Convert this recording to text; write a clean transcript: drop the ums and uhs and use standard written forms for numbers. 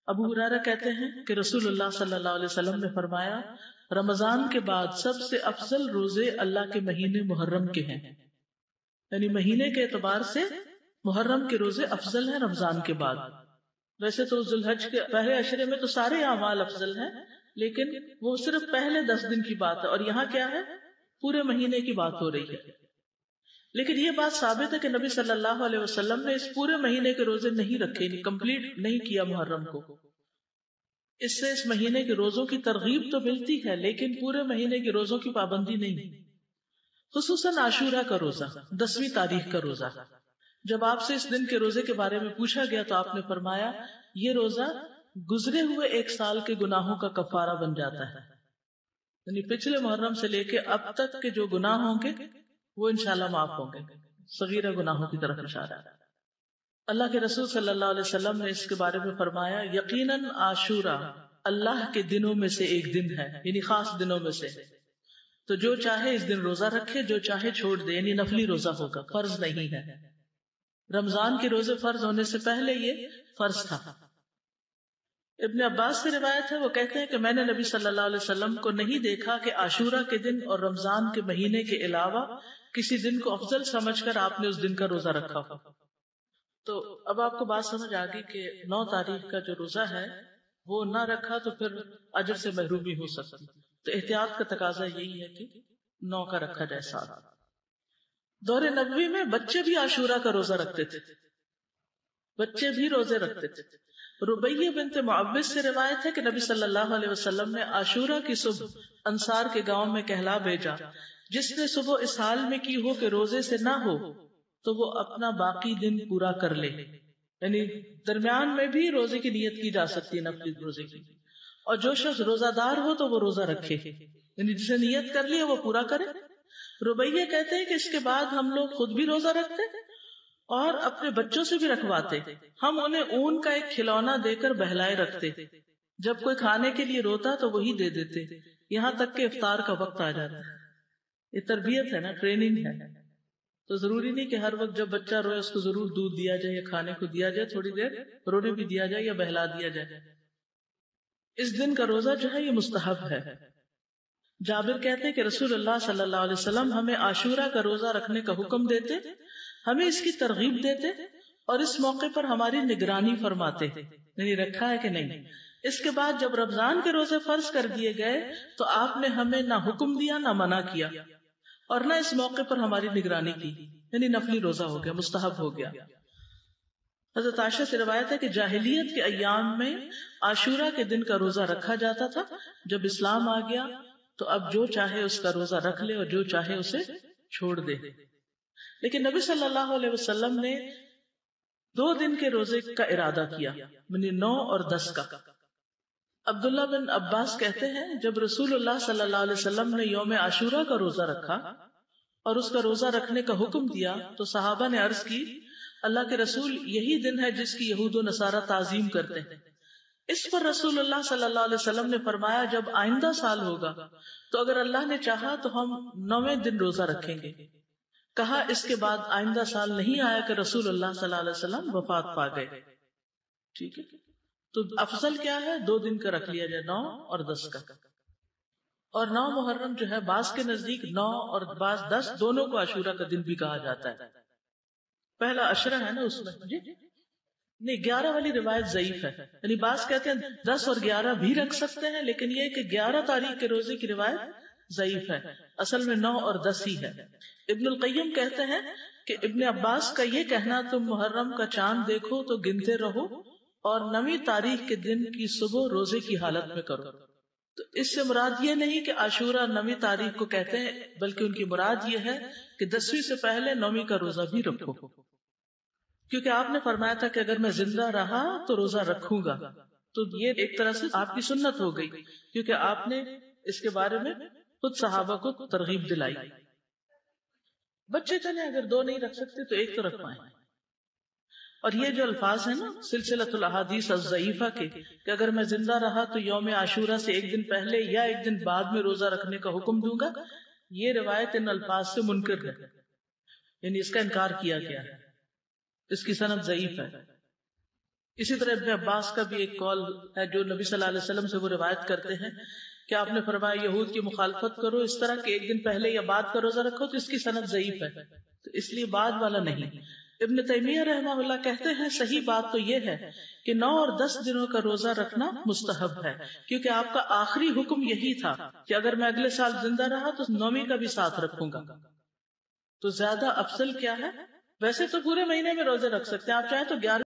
ابو ہریرہ کہتے ہیں کہ رسول اللہ صلی اللہ علیہ وسلم نے فرمایا رمضان کے بعد سب سے افضل روزے اللہ کے مہینے محرم کے ہیں، یعنی مہینے کے اعتبار سے محرم کے روزے افضل ہیں رمضان کے بعد. ویسے تو ذوالحج کے پہلے عشرے میں تو سارے اعمال افضل ہیں، لیکن وہ صرف پہلے 10 دن کی بات ہے، اور یہاں کیا ہے، پورے مہینے کی بات ہو رہی ہے. لیکن یہ بات ثابت ہے کہ نبی صلی اللہ علیہ وسلم نے اس پورے مہینے کے روزے نہیں رکھے، کمپلیٹ نہیں کیا محرم کو. اس سے اس مہینے کے روزوں کی ترغیب تو ملتی ہے، لیکن پورے مہینے کے روزوں کی پابندی نہیں. خصوصاً عاشورہ کا روزہ، 10ویں تاریخ کا روزہ. جب آپ سے اس دن کے روزے کے بارے میں پوچھا گیا تو آپ نے فرمایا یہ روزہ گزرے ہوئے 1 سال کے گناہوں کا کفارہ بن جاتا ہے، یعنی پچھلے محرم سے لے کے اب تک کے جو گناہ ہوں گے وہ انشاءاللہ معاف ہوں گے. صغیرہ گناہوں کی طرف اشارہ ہے. اللہ کے رسول صلی اللہ علیہ وسلم نے اس کے بارے میں فرمایا یقیناً عاشورہ اللہ کے دنوں میں سے ایک دن ہے، یعنی خاص دنوں میں سے. تو جو چاہے اس دن روزہ رکھے، جو چاہے چھوڑ دے، یعنی نفلی روزہ ہوگا، فرض نہیں ہے. رمضان کے روزے فرض ہونے سے پہلے یہ فرض تھا. ابن عباس سے روایت ہے، وہ کہتے ہیں کہ میں نے نبی صلی اللہ علیہ وسلم کو نہیں دیکھا کہ عاشورہ کے دن اور رمضان کے مہینے کے علاوہ کسی دن کو افضل سمجھ کر آپ نے اس دن کا روزہ رکھا ہو. تو اب آپ کو بات سمجھ آ گئی کہ 9 تاریخ کا جو روزہ ہے وہ نہ رکھا تو پھر اجر سے محرومی ہو سکتی. تو احتیاط کا تقاضا یہی ہے کہ 9 کا رکھا جائے. ساتھ دور نبوی میں بچے بھی عاشورہ کا روزہ رکھتے تھے، بچے بھی روزے رکھتے تھے. ربیہ بنت معوذ سے روایت ہے کہ نبی صلی اللہ علیہ وسلم نے عاشورہ کی صبح انصار کے گاؤں میں کہلا بھیجا جس نے صبح اس حال میں کی ہو کہ روزے سے نہ ہو تو وہ اپنا باقی دن پورا کر لے. یعنی درمیان میں بھی روزے کی نیت کی جا سکتی ہے، نفلی روزے کی. اور جو شخص روزہ دار ہو تو وہ روزہ رکھے، یعنی جسے نیت کر لی وہ پورا کرے. ربیہ کہتے ہیں کہ اس کے بعد ہم لوگ خود بھی روزہ رکھتے اور اپنے بچوں سے بھی رکھواتے. ہم انہیں اون کا ایک کھلونا دے کر بہلائے رکھتے، جب کوئی کھانے کے لیے روتا تو وہی دے دیتے، یہاں تک کہ افطار کا وقت آ جاتا. یہ تربیت ہے نا، ٹریننگ ہے. تو ضروری نہیں کہ ہر وقت جب بچہ روئے اس کو ضرور دودھ دیا جائے یا کھانے کو دیا جائے، تھوڑی دیر رونے بھی دیا جائے یا بہلا دیا جائے. اس دن کا روزہ جو ہے یہ مستحب ہے. جابر کہتے کہ رسول اللہ صلی اللہ علیہ وسلم ہمیں عاشورہ کا روزہ رکھنے کا حکم دیتے، ہمیں اس کی ترغیب دیتے اور اس موقع پر ہماری نگرانی فرماتے، یعنی رکھا ہے کہ نہیں. اس کے بعد جب رمضان کے روزے فرض کر دیے گئے تو آپ نے ہمیں نہ حکم دیا نہ منع کیا اور نہ اس موقع پر ہماری نگرانی کی، یعنی نفلی روزہ ہو گیا، مستحب ہو گیا. حضرت عائشہ سے روایت ہے کہ جاہلیت کے ایام میں عاشورہ کے دن کا روزہ رکھا جاتا تھا، جب اسلام آ گیا تو اب جو چاہے اس کا روزہ رکھ لے اور جو چاہے اسے چھوڑ دے. لیکن نبی صلی اللہ علیہ وسلم نے 2 دن کے روزے کا ارادہ کیا، یعنی 9 اور 10 کا. عبداللہ بن عباس کہتے ہیں جب رسول اللہ صلی اللہ علیہ وسلم نے یوم عاشورہ کا روزہ رکھا اور اس کا روزہ رکھنے کا حکم دیا تو صحابہ نے عرض کی اللہ کے رسول یہی دن ہے جس کی یہود و نصارہ تعظیم کرتے ہیں. اس پر رسول اللہ صلی اللہ علیہ وسلم نے فرمایا جب آئندہ سال ہوگا تو اگر اللہ نے چاہا تو ہم 9ویں دن روزہ رکھیں گے. کہا اس کے بعد آئندہ سال نہیں آیا کہ رسول اللہ صلی اللہ علیہ وسلم وفات پا گئے. ٹھیک ہے، تو افضل کیا ہے، 2 دن کا رکھ لیا جائے، 9 اور 10 کا. اور 9 محرم جو ہے بعض کے نزدیک 9 اور بعض 10 دونوں کو عاشورہ کا دن بھی کہا جاتا ہے. پہلا عشرہ ہے نا اس میں جی نہیں، 11 والی روایت ضعیف ہے، یعنی بعض کہتے ہیں 10 اور 11 بھی رکھ سکتے ہیں، لیکن یہ کہ 11 تاریخ کے روزے کی روایت ضعیف ہے. اصل میں 9 اور 10 ہی ہے. ابن القیم کہتے ہیں کہ ابن عباس کا یہ کہنا تم محرم کا چاند دیکھو تو گنتے رہو اور 9ویں تاریخ کے دن کی صبح روزے کی حالت میں کرو. تو اس سے مراد یہ نہیں کہ عاشورہ 9ویں تاریخ کو کہتے ہیں، بلکہ ان کی مراد یہ ہے کہ 10ویں سے پہلے 9ویں کا روزہ بھی رکھو، کیونکہ آپ نے فرمایا تھا کہ اگر میں زندہ رہا تو روزہ رکھوں گا. تو یہ ایک طرح سے آپ کی سنت ہو گئی، کیونکہ آپ نے اس کے بارے میں خود صحابہ کو ترغیب دلائی. بچے چلے اگر 2 نہیں رکھ سکتے تو 1 تو رکھوائیں. اور یہ جو الفاظ ہیں نا سلسلۃ الاحادیث الضعیفہ کے کہ اگر میں زندہ رہا تو یوم عاشورہ سے 1 دن پہلے یا 1 دن بعد میں روزہ رکھنے کا حکم دوں گا، یہ روایت ان الفاظ سے منکر ہے، یعنی اس کا انکار کیا گیا ہے، اس کی سند ضعیف ہے. اسی طرح ابن عباس کا بھی ایک قول ہے جو نبی صلی اللہ علیہ وسلم سے وہ روایت کرتے ہیں کہ آپ نے فرمایا یہود کی مخالفت کرو اس طرح کہ ایک دن پہلے یا بعد کا روزہ رکھو تو اس کی سند ضعیف ہے، تو اس لیے بعد والا نہیں۔ ابن تیمیہ رحمہ اللہ کہتے ہیں صحیح بات تو یہ ہے کہ 9 اور 10 دنوں کا روزہ رکھنا مستحب ہے، کیونکہ آپ کا آخری حکم یہی تھا کہ اگر میں اگلے سال زندہ رہا تو 9ویں کا بھی ساتھ رکھوں گا۔ تو زیادہ افضل کیا ہے؟ ویسے تو پورے مہینے میں روزے رکھ سکتے ہیں، آپ چاہیں تو 11